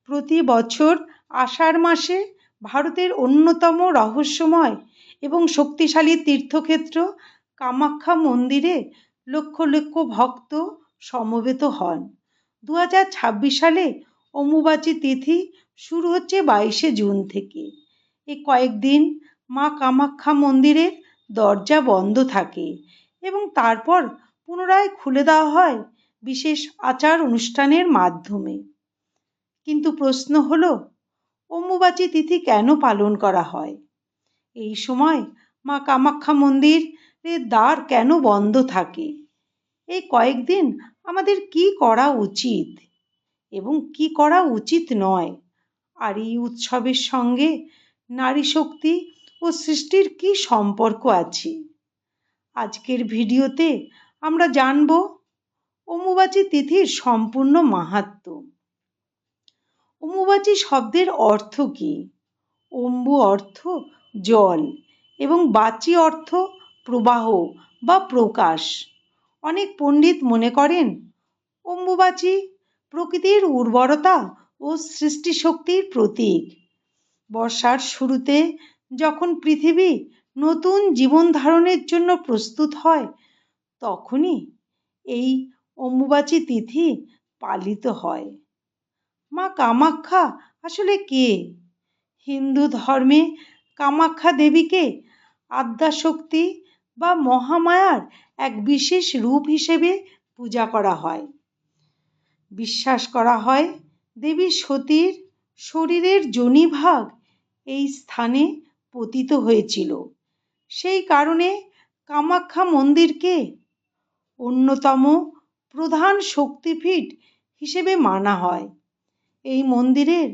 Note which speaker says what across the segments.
Speaker 1: প্রতি বছর আষাঢ় মাসে ভারতের অন্যতম রহস্যময় এবং শক্তিশালী তীর্থক্ষেত্র কামাখ্যা মন্দিরে লক্ষ লক্ষ ভক্ত সমবেত হন। 2026 সালে অম্বুবাচী তিথি শুরু হচ্ছে 22 জুন থেকে। এই কয়েকদিন মা কামাখ্যা মন্দিরের দরজা বন্ধ থাকে এবং তারপর পুনরায় খুলে দেওয়া হয় বিশেষ আচার অনুষ্ঠানের মাধ্যমে। কিন্তু প্রশ্ন হলো, অম্বুবাচী তিথি কেন পালন করা হয়? এই সময় মা কামাখ্যা মন্দিরের দ্বার কেন বন্ধ থাকে? এই কয়েকদিন আমাদের কি করা উচিত এবং কি করা উচিত নয়? আর এই উৎসবের সঙ্গে নারী শক্তি ও সৃষ্টির কি সম্পর্ক আছে? আজকের ভিডিওতে আমরা জানব অম্বুবাচী তিথির সম্পূর্ণ মাহাত্ম্য। অম্বুবাচী শব্দের অর্থ কি? অম্বু অর্থ জল এবং বাচী অর্থ প্রবাহ বা প্রকাশ। অনেক পণ্ডিত মনে করেন অম্বুবাচী প্রকৃতির উর্বরতা ও সৃষ্টিশক্তির প্রতীক। বর্ষার শুরুতে যখন পৃথিবী নতুন জীবন ধারণের জন্য প্রস্তুত হয়, তখনই এই অম্বুবাচী তিথি পালিত হয়। মা কামাখ্যা আসলে কে? হিন্দু ধর্মে কামাখ্যা দেবীকে আদ্যাশক্তি বা মহামায়ার এক বিশেষ রূপ হিসেবে পূজা করা হয়। বিশ্বাস করা হয় দেবী সতীর শরীরের যোনিভাগ এই স্থানে পতিত হয়েছিল। সেই কারণে কামাখ্যা মন্দিরকে অন্যতম প্রধান শক্তিপীঠ হিসেবে মানা হয়। এই মন্দিরের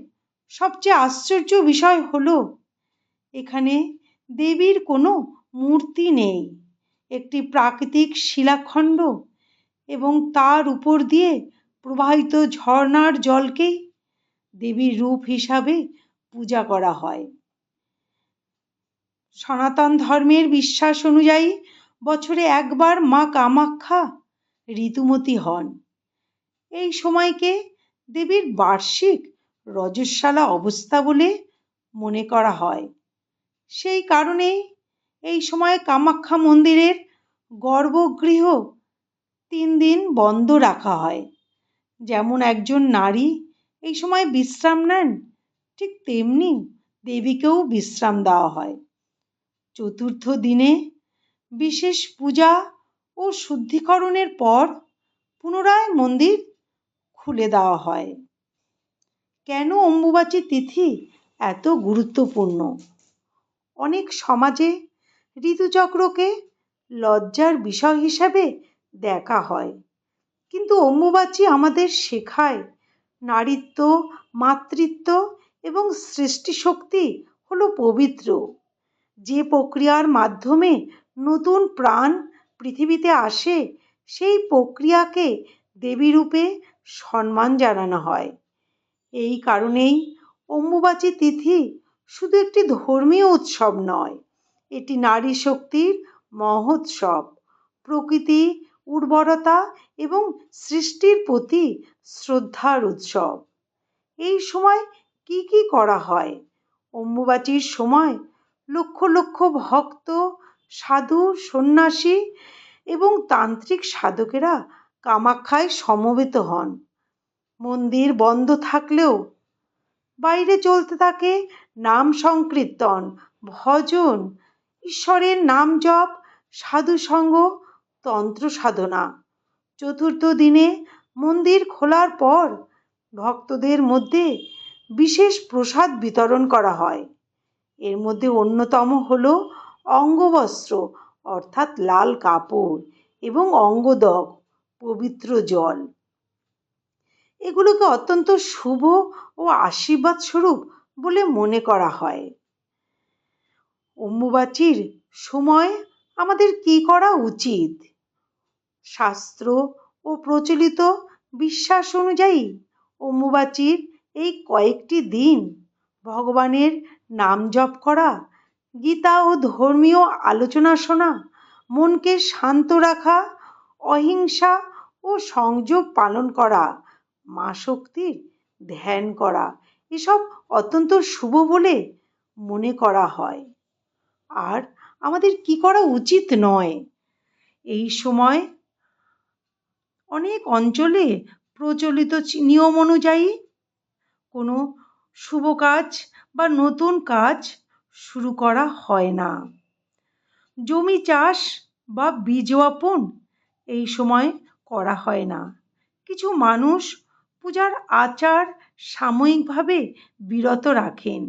Speaker 1: সবচেয়ে আশ্চর্য বিষয় হলো এখানে দেবীর কোনো মূর্তি নেই। একটি প্রাকৃতিক শিলাখণ্ড এবং তার উপর দিয়ে প্রবাহিত ঝর্ণার জলকেই দেবীর রূপ হিসাবে পূজা করা হয়। সনাতন ধর্মের বিশ্বাস অনুযায়ী বছরে একবার মা কামাখ্যা ঋতুমতী হন। এই সময়কে দেবীর বার্ষিক রজস্বালা অবস্থা বলে মনে করা হয়। সেই কারণেই এই সময় কামাখ্যা মন্দিরের গর্ভগৃহ 3 দিন বন্ধ রাখা হয়। যেমন একজন নারী এই সময় বিশ্রাম নেন, ঠিক তেমনি দেবীকেও বিশ্রাম দেওয়া হয়। চতুর্থ দিনে বিশেষ পূজা ও শুদ্ধিকরণের পর পুনরায় মন্দির খুলে দেওয়া হয়। কেন অম্বুবাচী তিথি এত গুরুত্বপূর্ণ? অনেক সমাজে ঋতুচক্রকে লজ্জার বিষয় হিসাবে দেখা হয়, কিন্তু অম্বুবাচী আমাদের শেখায় নারীত্ব, মাতৃত্ব এবং সৃষ্টিশক্তি হলো পবিত্র। যে প্রক্রিয়ার মাধ্যমে নতুন প্রাণ পৃথিবীতে আসে, সেই প্রক্রিয়াকে দেবী রূপে সম্মান জানানো হয়। এই কারণেই অম্বুবাচী তিথি শুধু একটি ধর্মীয় উৎসব নয়, এটি নারী শক্তির মহোৎসব, প্রকৃতি, উর্বরতা এবং সৃষ্টির প্রতি শ্রদ্ধার উৎসব। এই সময় কি কি করা হয়? অম্বুবাচীর সময় লক্ষ লক্ষ ভক্ত, সাধু, সন্ন্যাসী এবং তান্ত্রিক সাধকেরা কামাখ্যায় সমবেত হন। মন্দির বন্ধ থাকলেও বাইরে চলতে থাকে নাম সংকীর্তন, ভজন, ঈশ্বরের নাম জপ, সাধুসঙ্গ, তন্ত্র সাধনা। চতুর্থ দিনে মন্দির খোলার পর ভক্তদের মধ্যে বিশেষ প্রসাদ বিতরণ করা হয়। এর মধ্যে অন্যতম হলো অঙ্গবস্ত্র অর্থাৎ লাল কাপড় এবং অঙ্গদক পবিত্র জল। এগুলোকে অত্যন্ত শুভ ও আশীর্বাদ স্বরূপ বলে মনে করা হয়। অম্বুবাচীর সময় আমাদের কি করা উচিত? শাস্ত্র ও প্রচলিত বিশ্বাস অনুযায়ী অম্বুবাচীর এই কয়েকটি দিন ভগবানের নাম জপ করা, গীতা ও ধর্মীয় আলোচনা শোনা, মনকে শান্ত রাখা, অহিংসা ও সংযম পালন করা মা শক্তির ধ্যান করা এসব অত্যন্ত শুভ বলে মনে করা হয়। আর আমাদের কি করা উচিত নয়, এই সময় অনেক অঞ্চলে প্রচলিত নিয়ম অনুযায়ী কোনো শুভ কাজ বা নতুন কাজ শুরু করা হয় না। জমি চাষ বা বীজ বপন এই সময় করা হয় না। কিছু মানুষ পূজার আচার সাময়িকভাবে বিরত রাখেন।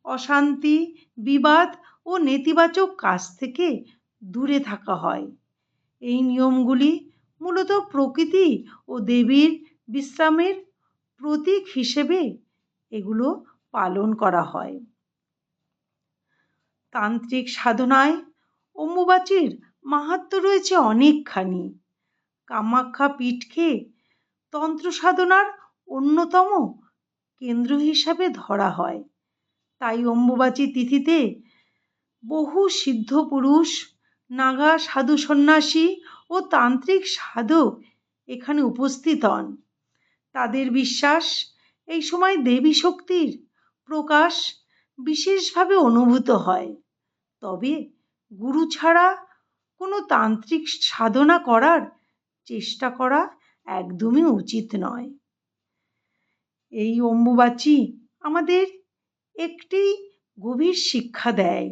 Speaker 1: অশান্তি, বিবাদ ও নেতিবাচক কাজ থেকে দূরে থাকা হয়। এই নিয়মগুলি মূলত প্রকৃতি ও দেবীর বিশ্রামের প্রতীক হিসেবে এগুলো পালন করা হয়। তান্ত্রিক সাধনায় অম্বুবাচীর মাহাত্ম্য রয়েছে অনেকখানি। কামাখ্যা পীঠকে তন্ত্র সাধনার অন্যতম কেন্দ্র হিসাবে ধরা হয়। তাই অম্বুবাচী তিথিতে বহু সিদ্ধ পুরুষ, নাগা সাধু সন্ন্যাসী ও তান্ত্রিক সাধক এখানে উপস্থিত হন। তাদের বিশ্বাস এই সময় দেবী শক্তির প্রকাশ বিশেষভাবে অনুভূত হয়। তবে গুরু ছাড়া কোনো তান্ত্রিক সাধনা করার চেষ্টা করা একদমই উচিত নয়। এই অম্বুবাচী আমাদের একটি গভীর শিক্ষা দেয়।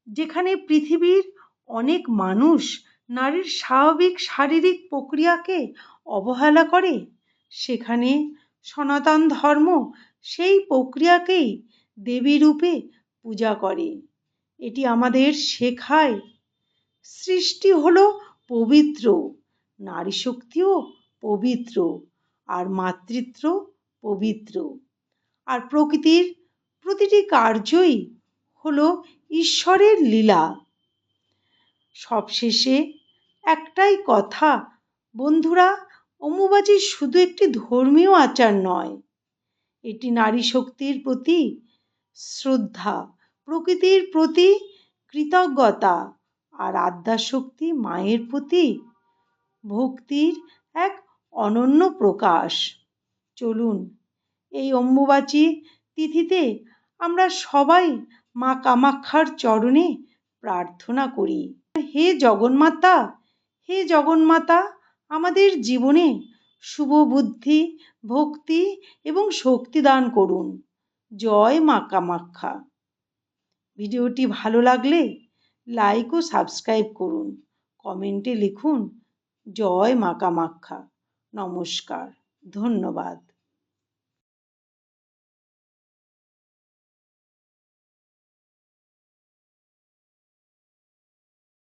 Speaker 1: যেখানে পৃথিবীর অনেক মানুষ নারীর স্বাভাবিক শারীরিক প্রক্রিয়াকে অবহেলা করে, সেখানে সনাতন ধর্ম সেই প্রক্রিয়াকেই দেবী রূপে পূজা করে। এটি আমাদের শেখায় সৃষ্টি হলো পবিত্র, নারী শক্তিও পবিত্র, আর মাতৃত্ব পবিত্র, আর প্রকৃতির প্রতিটি কার্যই হলো ঈশ্বরের লীলা। সবশেষে একটাই কথা বন্ধুরা, অম্বুবাচী শুধু একটি ধর্মীয় আচার নয়, এটি নারী শক্তির প্রতি শ্রদ্ধা, প্রকৃতির প্রতি কৃতজ্ঞতা আর আদ্যাশক্তি মায়ের প্রতি ভক্তির এক অনন্য প্রকাশ। চলুন এই অম্বুবাচী তিথিতে আমরা সবাই মা কামাখ্যার চরণে প্রার্থনা করি, হে জগন্মাতা, হে জগন্মাতা, আমাদের জীবনে শুভ বুদ্ধি, ভক্তি এবং শক্তি দান করুন। জয় মা কামাখ্যা। ভিডিওটি ভালো লাগলে লাইক ও সাবস্ক্রাইব করুন, কমেন্টে লিখুন জয় মা কামাখ্যা। নমস্কার, ধন্যবাদ।